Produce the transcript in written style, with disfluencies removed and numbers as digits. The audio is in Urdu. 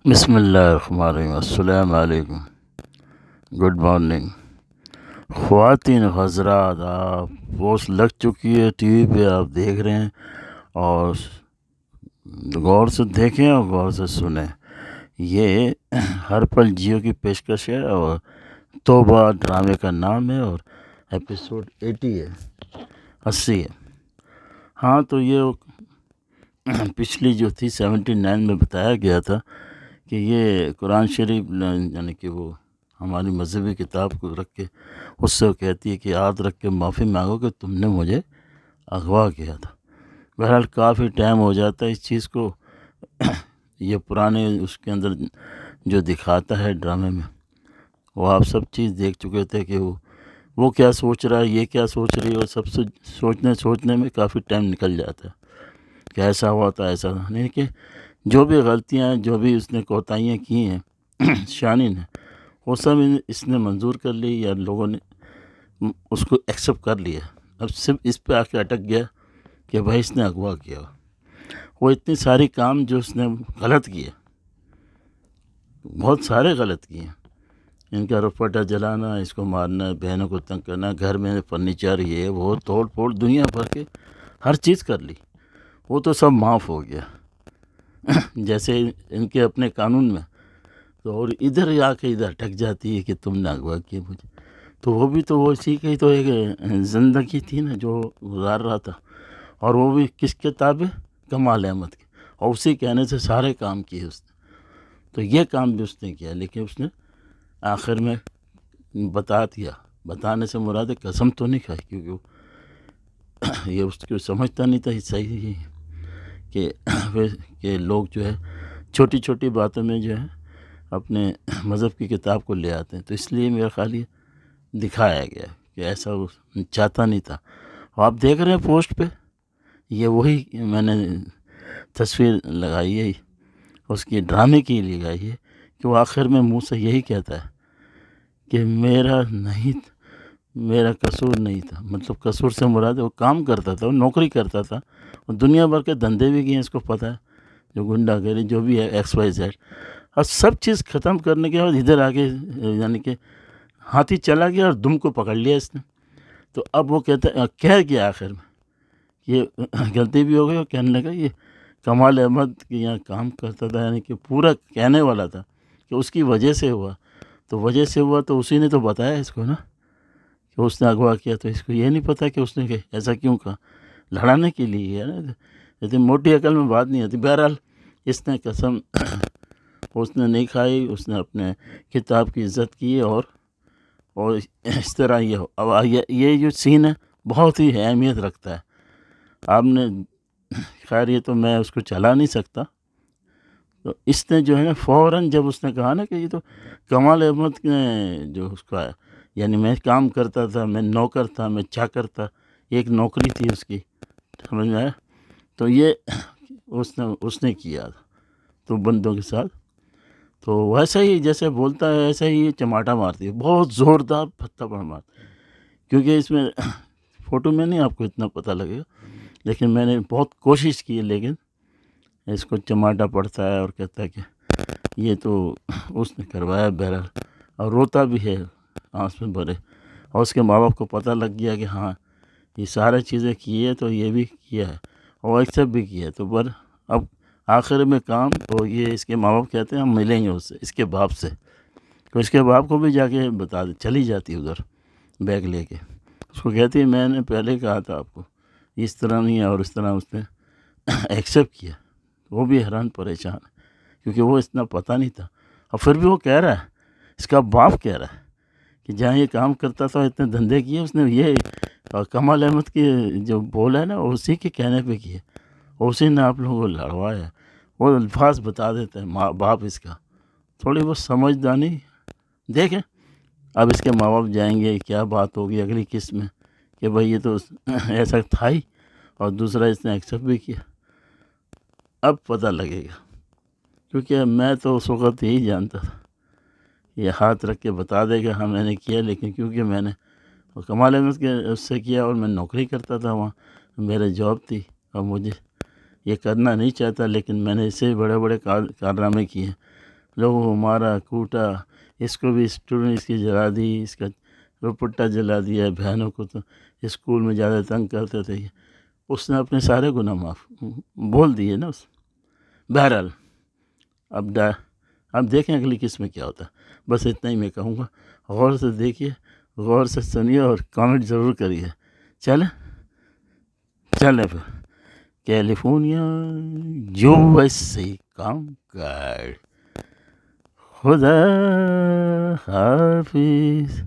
بسم اللہ الرحمن الرحیم۔ السلام علیکم، گڈ مارننگ خواتین حضرات۔ آپ پوسٹ لگ چکی ہے ٹی وی پہ، آپ دیکھ رہے ہیں، اور غور سے دیکھیں اور غور سے سنیں۔ یہ ہر پل جیو کی پیشکش ہے، اور توبہ ڈرامے کا نام ہے، اور ایپیسوڈ 80 ہے، 80 ہے۔ ہاں، تو یہ پچھلی جو تھی 79 میں بتایا گیا تھا کہ یہ قرآن شریف یعنی کہ وہ ہماری مذہبی کتاب کو رکھ کے اس سے وہ کہتی ہے کہ ہاتھ رکھ کے معافی مانگو کہ تم نے مجھے اغوا کیا تھا۔ بہرحال کافی ٹائم ہو جاتا ہے اس چیز کو، یہ پرانے اس کے اندر جو دکھاتا ہے ڈرامے میں، وہ آپ سب چیز دیکھ چکے تھے کہ وہ کیا سوچ رہا ہے، یہ کیا سوچ رہی ہے، اور سب سے سوچنے میں کافی ٹائم نکل جاتا ہے کہ ایسا ہوا تھا، ایسا نہیں کہ جو بھی غلطیاں، جو بھی اس نے کوتاہیاں کی ہیں شانی نے، وہ سب اس نے منظور کر لی، یا لوگوں نے اس کو ایکسیپٹ کر لیا۔ اب صرف اس پہ آ کے اٹک گیا کہ بھائی اس نے اغوا کیا۔ وہ اتنی ساری کام جو اس نے غلط کیے، بہت سارے غلط کیے، ان کا رپٹا جلانا، اس کو مارنا، بہنوں کو تنگ کرنا، گھر میں فرنیچر، یہ وہ توڑ پھوڑ دنیا بھر کے ہر چیز کر لی، وہ تو سب معاف ہو گیا جیسے ان کے اپنے قانون میں۔ تو اور ادھر آ کے ادھر اٹک جاتی ہے کہ تم نے اغوا کیا مجھے، تو وہ بھی تو وہ اسی کی تو ایک زندگی تھی نا جو گزار رہا تھا، اور وہ بھی کس کے تابع؟ کمال احمد کے، اور اسی کہنے سے سارے کام کیے اس نے۔ تو یہ کام بھی اس نے کیا، لیکن اس نے آخر میں بتا دیا۔ بتانے سے مراد ہے قسم تو نہیں کھائی، کیونکہ یہ اس کو سمجھتا نہیں تھا صحیح کہ لوگ جو ہے چھوٹی چھوٹی باتوں میں جو ہے اپنے مذہب کی کتاب کو لے آتے ہیں، تو اس لیے میرا خیال یہ دکھایا گیا کہ ایسا وہ چاہتا نہیں تھا۔ اور آپ دیکھ رہے ہیں پوسٹ پہ، یہ وہی میں نے تصویر لگائی ہے، اس کی ڈرامے کی لگائی ہے، کہ وہ آخر میں منہ سے یہی کہتا ہے کہ میرا قصور نہیں تھا۔ مطلب قصور سے مراد ہے وہ کام کرتا تھا، وہ نوکری کرتا تھا، اور دنیا بھر کے دھندے بھی کیے، اس کو پتہ ہے، جو گنڈا گری جو بھی ہے ایکس وائی زیڈ، اور سب چیز ختم کرنے کے بعد ادھر آگے یعنی کہ ہاتھی چلا گیا اور دم کو پکڑ لیا اس نے۔ تو اب وہ کہہ گیا آخر میں، یہ غلطی بھی ہو گئی، اور کہنے لگا یہ کمال احمد کے یہاں کام کرتا تھا، یعنی کہ پورا کہنے والا تھا کہ اس کی وجہ سے ہوا، تو وجہ سے ہوا تو اسی نے تو بتایا اس کو نا کہ اس نے اغوا کیا، تو اس کو یہ نہیں پتہ کہ اس نے ایسا کیوں کہا، لڑانے کے لیے ہے نا، اتنی موٹی عقل میں بات نہیں آتی۔ بہرحال اس نے قسم اس نے نہیں کھائی، اس نے اپنے کتاب کی عزت کی، اور اس طرح یہ ہو۔ اب یہ جو سین ہے بہت ہی اہمیت رکھتا ہے۔ آپ نے خیر یہ تو میں اس کو چلا نہیں سکتا، تو اس نے جو ہے نا فوراً جب اس نے کہا نا کہ یہ تو کمال احمد نے جو اس کا یعنی میں کام کرتا تھا، میں نوکر تھا، میں چاکر تھا، ایک نوکری تھی اس کی، سمجھ میں آیا؟ تو یہ اس نے کیا تھا تو بندوں کے ساتھ، تو ویسا ہی جیسے بولتا ہے ایسا ہی چماٹا مارتی ہے، بہت زوردار تھپڑ مار، کیونکہ اس میں فوٹو میں نہیں آپ کو اتنا پتہ لگے گا، لیکن میں نے بہت کوشش کی ہے، لیکن اس کو چماٹا پڑتا ہے اور کہتا ہے کہ یہ تو اس نے کروایا بہرحال، اور روتا بھی ہے آنسو میں بھرے، اور اس کے ماں باپ کو پتہ لگ گیا کہ ہاں یہ سارے چیزیں کی ہے، تو یہ بھی کیا ہے اور ایکسیپٹ بھی کیا ہے، تو پر اب آخر میں کام تو یہ اس کے ماں باپ کہتے ہیں ہم ملیں گے اس سے، اس کے باپ سے، تو اس کے باپ کو بھی جا کے بتا دے، چلی جاتی ادھر بیگ لے کے، اس کو کہتی ہے میں نے پہلے کہا تھا آپ کو اس طرح نہیں ہے، اور اس طرح اس نے ایکسیپٹ کیا۔ وہ بھی حیران پریشان ہے، کیونکہ وہ اتنا پتہ نہیں تھا، اور پھر بھی وہ کہہ رہا ہے، اس کا باپ کہہ رہا ہے کہ جہاں یہ کام کرتا تھا اتنے دھندے کیے اس نے، یہ کمال احمد کی جو بول ہے نا اسی کے کہنے پہ کیے، اسی نے آپ لوگوں کو لڑوایا۔ وہ الفاظ بتا دیتے ہیں ماں باپ اس کا، تھوڑی بہت سمجھدانی دیکھیں۔ اب اس کے ماں باپ جائیں گے، کیا بات ہوگی اگلی قسط میں کہ بھائی یہ تو ایسا تھا ہی، اور دوسرا اس نے ایکسیپٹ بھی کیا۔ اب پتہ لگے گا، کیونکہ میں تو اس وقت یہی جانتا تھا، یہ ہاتھ رکھ کے بتا دے گا ہاں میں نے کیا، لیکن کیونکہ میں نے کمال احمد کے اس سے کیا، اور میں نوکری کرتا تھا وہاں، میرے جاب تھی، اور مجھے یہ کرنا نہیں چاہتا، لیکن میں نے اس سے بڑے بڑے کارنامے کیے ہیں، لوگوں کو مارا کوٹا، اس کو بھی اسٹوڈنٹ اس کی جلا دی، اس کا دوپٹہ جلا دیا، بہنوں کو تو اسکول میں زیادہ تنگ کرتے تھے. اس نے اپنے سارے گناہ معاف بول دیے نا اس. بہرحال اب دیکھیں اگلی قسط میں کیا ہوتا ہے. بس اتنا ہی میں کہوں گا، غور سے دیکھیے، غور سے سنیے اور کامنٹ ضرور کریے. چلیں پھر کیلیفورنیا یو ایس سے کام کر. خدا حافظ.